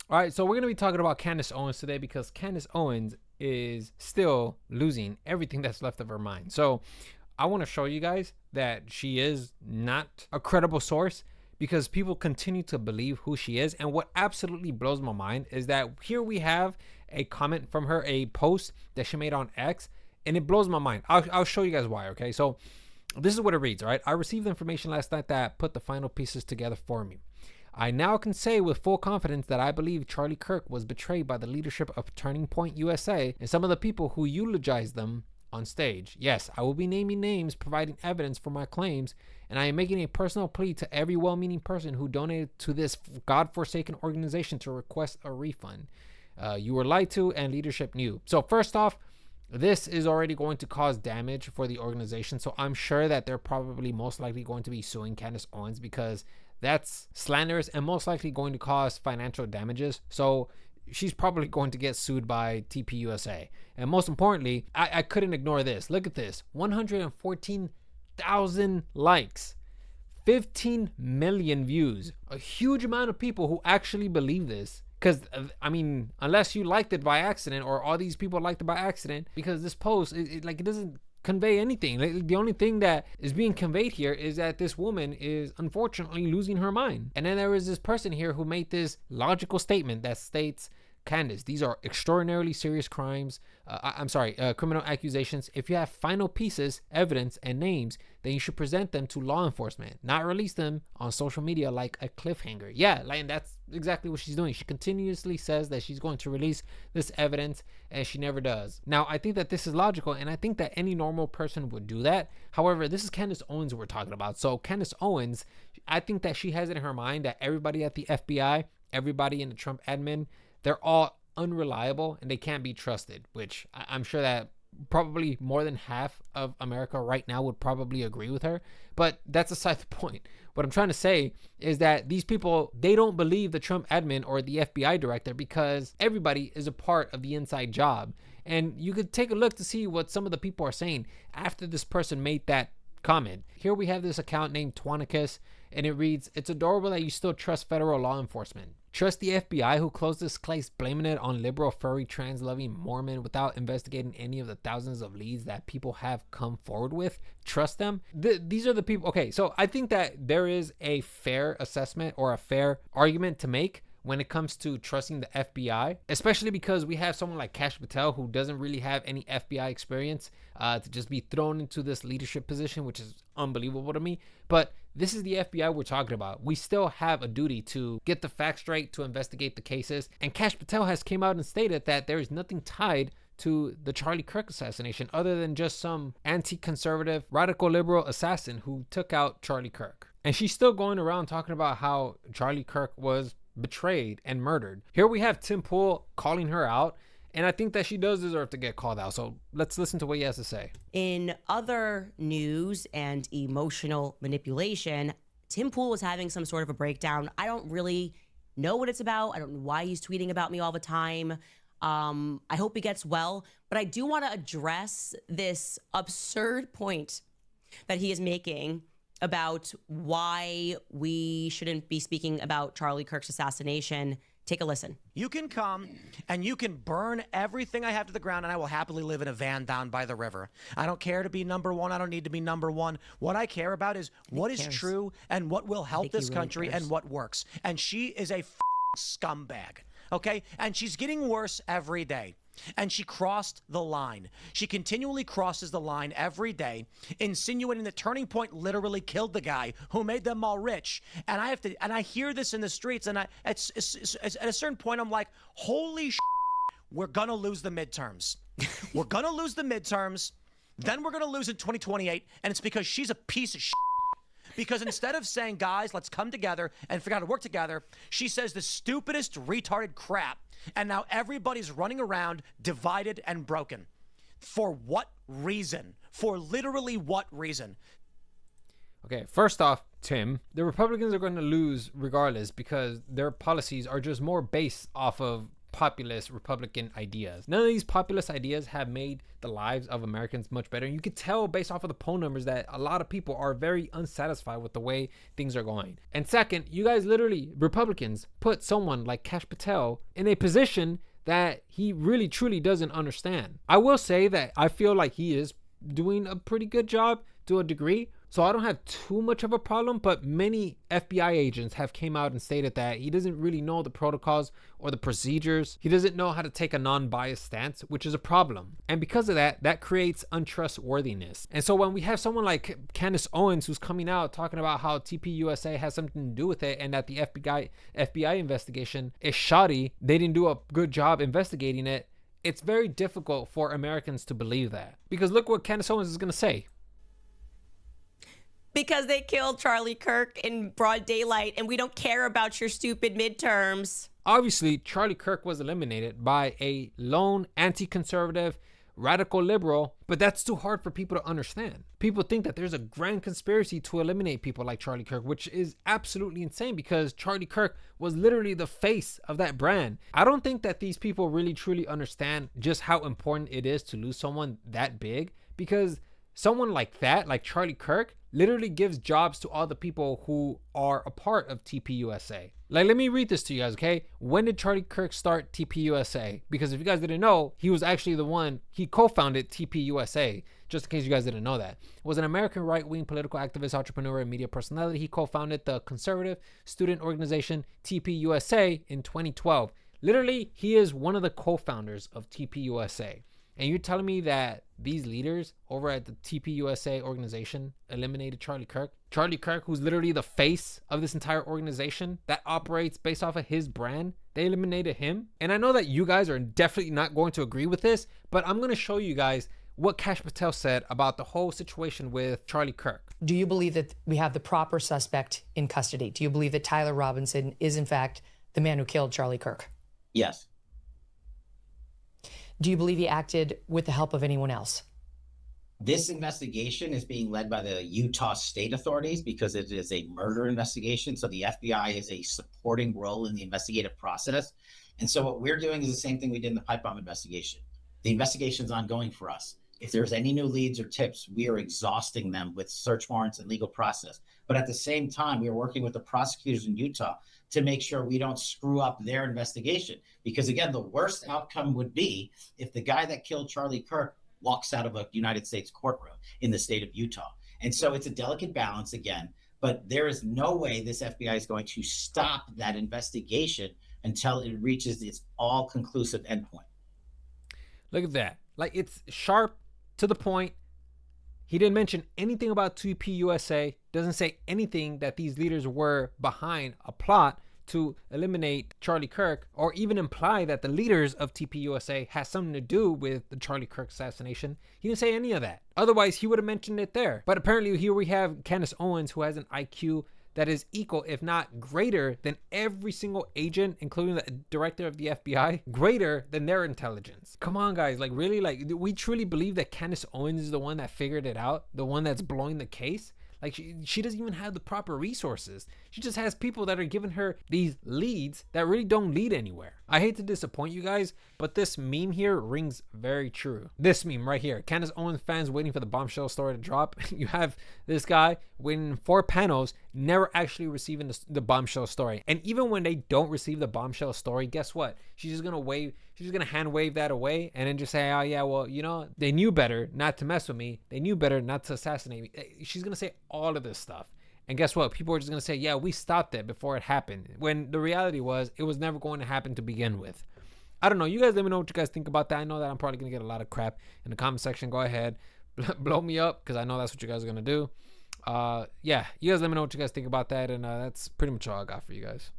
All right, so we're going to be talking about Candace Owens today because Candace Owens is still losing everything that's left of her mind. So I want to show you guys that she is not a credible source because people continue to believe who she is. And what absolutely blows my mind is that here we have a comment from her, a post that she made on X, and it blows my mind. I'll show you guys why, okay? So this is what it reads, all right? I received information last night that put the final pieces together for me. I now can say with full confidence that I believe Charlie Kirk was betrayed by the leadership of Turning Point USA and some of the people who eulogized them on stage. Yes, I will be naming names, providing evidence for my claims, and I am making a personal plea to every well-meaning person who donated to this godforsaken organization to request a refund. You were lied to and leadership knew. So first off, this is already going to cause damage for the organization. So I'm sure that they're probably most likely going to be suing Candace Owens because that's slanderous and most likely going to cause financial damages. So she's probably going to get sued by TPUSA. And most importantly, I couldn't ignore this. Look at this. 114,000 likes. 15 million views. A huge amount of people who actually believe this. Because, I mean, unless you liked it by accident or all these people liked it by accident, because this post, it doesn't convey anything. The only thing that is being conveyed here is that this woman is unfortunately losing her mind. And then there is this person here who made this logical statement that states, Candace, these are extraordinarily serious crimes. Criminal accusations. If you have final pieces, evidence, and names, then you should present them to law enforcement, not release them on social media like a cliffhanger. Yeah, and that's exactly what she's doing. She continuously says that she's going to release this evidence, and she never does. Now, I think that this is logical, and I think that any normal person would do that. However, this is Candace Owens we're talking about. So Candace Owens, I think that she has it in her mind that everybody at the FBI, everybody in the Trump admin, they're all unreliable and they can't be trusted, which I'm sure that probably more than half of America right now would probably agree with her. But that's aside the point. What I'm trying to say is that these people, they don't believe the Trump admin or the FBI director because everybody is a part of the inside job. And you could take a look to see what some of the people are saying after this person made that comment. Here we have this account named Twanicus, and it reads, it's adorable that you still trust federal law enforcement. Trust the FBI who closed this case blaming it on liberal, furry, trans-loving Mormon without investigating any of the thousands of leads that people have come forward with. Trust them. These are the people. Okay, so I think that there is a fair assessment or a fair argument to make when it comes to trusting the FBI, especially because we have someone like Kash Patel who doesn't really have any FBI experience to just be thrown into this leadership position, which is unbelievable to me. But this is the FBI we're talking about. We still have a duty to get the facts straight, to investigate the cases. And Kash Patel has came out and stated that there is nothing tied to the Charlie Kirk assassination other than just some anti-conservative, radical liberal assassin who took out Charlie Kirk. And she's still going around talking about how Charlie Kirk was betrayed and murdered. Here we have Tim Pool calling her out, and I think that she does deserve to get called out. So let's listen to what he has to say. In other news and emotional manipulation, Tim Pool is having some sort of a breakdown. I don't really know what it's about. I don't know why he's tweeting about me all the time. I hope he gets well, but I do want to address this absurd point that he is making about why we shouldn't be speaking about Charlie Kirk's assassination. Take a listen. You can come and you can burn everything I have to the ground, and I will happily live in a van down by the river. I don't care to be number one. I don't need to be number one. What I care about is what is true and what will help this country and what works. And she is a scumbag, okay? And she's getting worse every day. And she crossed the line. She continually crosses the line every day, insinuating that Turning Point literally killed the guy who made them all rich. And I hear this in the streets, and at a certain point, I'm like, holy shit, we're gonna lose the midterms. We're gonna lose the midterms. Then we're gonna lose in 2028, and it's because she's a piece of shit. Because instead of saying, guys, let's come together and figure out how to work together, she says the stupidest retarded crap. And now everybody's running around divided and broken. For what reason? For literally what reason? Okay, first off, Tim, the Republicans are going to lose regardless because their policies are just more based off of populist Republican ideas. None of these populist ideas have made the lives of Americans much better. And you could tell based off of the poll numbers that a lot of people are very unsatisfied with the way things are going. And second, you guys literally, Republicans, put someone like Kash Patel in a position that he really truly doesn't understand. I will say that I feel like he is doing a pretty good job to a degree, so I don't have too much of a problem, but many FBI agents have came out and stated that he doesn't really know the protocols or the procedures. He doesn't know how to take a non-biased stance, which is a problem. And because of that, that creates untrustworthiness. And so when we have someone like Candace Owens who's coming out talking about how TPUSA has something to do with it and that the FBI investigation is shoddy, they didn't do a good job investigating it, it's very difficult for Americans to believe that. Because look what Candace Owens is going to say. Because they killed Charlie Kirk in broad daylight and we don't care about your stupid midterms. Obviously, Charlie Kirk was eliminated by a lone anti-conservative radical liberal, but that's too hard for people to understand. People think that there's a grand conspiracy to eliminate people like Charlie Kirk, which is absolutely insane because Charlie Kirk was literally the face of that brand. I don't think that these people really truly understand just how important it is to lose someone that big, because someone like that, like Charlie Kirk, literally gives jobs to all the people who are a part of TPUSA. Like, let me read this to you guys, okay? When did Charlie Kirk start TPUSA? Because if you guys didn't know, he was actually the one, he co-founded TPUSA, just in case you guys didn't know that. Was an American right-wing political activist, entrepreneur, and media personality. He co-founded the conservative student organization TPUSA in 2012. Literally, he is one of the co-founders of TPUSA. And you're telling me that these leaders over at the TPUSA organization eliminated Charlie Kirk? Charlie Kirk, who's literally the face of this entire organization that operates based off of his brand, they eliminated him. And I know that you guys are definitely not going to agree with this, but I'm going to show you guys what Kash Patel said about the whole situation with Charlie Kirk. Do you believe that we have the proper suspect in custody? Do you believe that Tyler Robinson is in fact the man who killed Charlie Kirk? Yes. Do you believe he acted with the help of anyone else? This investigation is being led by the Utah state authorities because it is a murder investigation. So the FBI has a supporting role in the investigative process. And so what we're doing is the same thing we did in the pipe bomb investigation. The investigation is ongoing for us. If there's any new leads or tips, we are exhausting them with search warrants and legal process. But at the same time, we are working with the prosecutors in Utah to make sure we don't screw up their investigation. Because again, the worst outcome would be if the guy that killed Charlie Kirk walks out of a United States courtroom in the state of Utah. And so it's a delicate balance again, but there is no way this FBI is going to stop that investigation until it reaches its all-conclusive endpoint. Look at that. Like, it's sharp, to the point. He didn't mention anything about TPUSA, doesn't say anything that these leaders were behind a plot to eliminate Charlie Kirk, or even imply that the leaders of TPUSA has something to do with the Charlie Kirk assassination. He didn't say any of that. Otherwise, he would have mentioned it there. But apparently here we have Candace Owens, who has an IQ that is equal, if not greater, than every single agent, including the director of the FBI, greater than their intelligence. Come on, guys. Like, really? Like, we truly believe that Candace Owens is the one that figured it out, the one that's blowing the case? Like, she doesn't even have the proper resources. She just has people that are giving her these leads that really don't lead anywhere. I hate to disappoint you guys, but this meme here rings very true. This meme right here. Candace Owens fans waiting for the bombshell story to drop. You have this guy waiting 4 panels, never actually receiving the bombshell story. And even when they don't receive the bombshell story, guess what? She's just gonna hand wave that away and then just say, oh yeah, well, you know, they knew better not to mess with me. They knew better not to assassinate me. She's gonna say all of this stuff. And guess what? People are just gonna say, yeah, we stopped it before it happened. When the reality was, it was never going to happen to begin with. I don't know. You guys let me know what you guys think about that. I know that I'm probably gonna get a lot of crap in the comment section. Go ahead, blow me up, because I know that's what you guys are gonna do. Yeah, you guys let me know what you guys think about that. And that's pretty much all I got for you guys.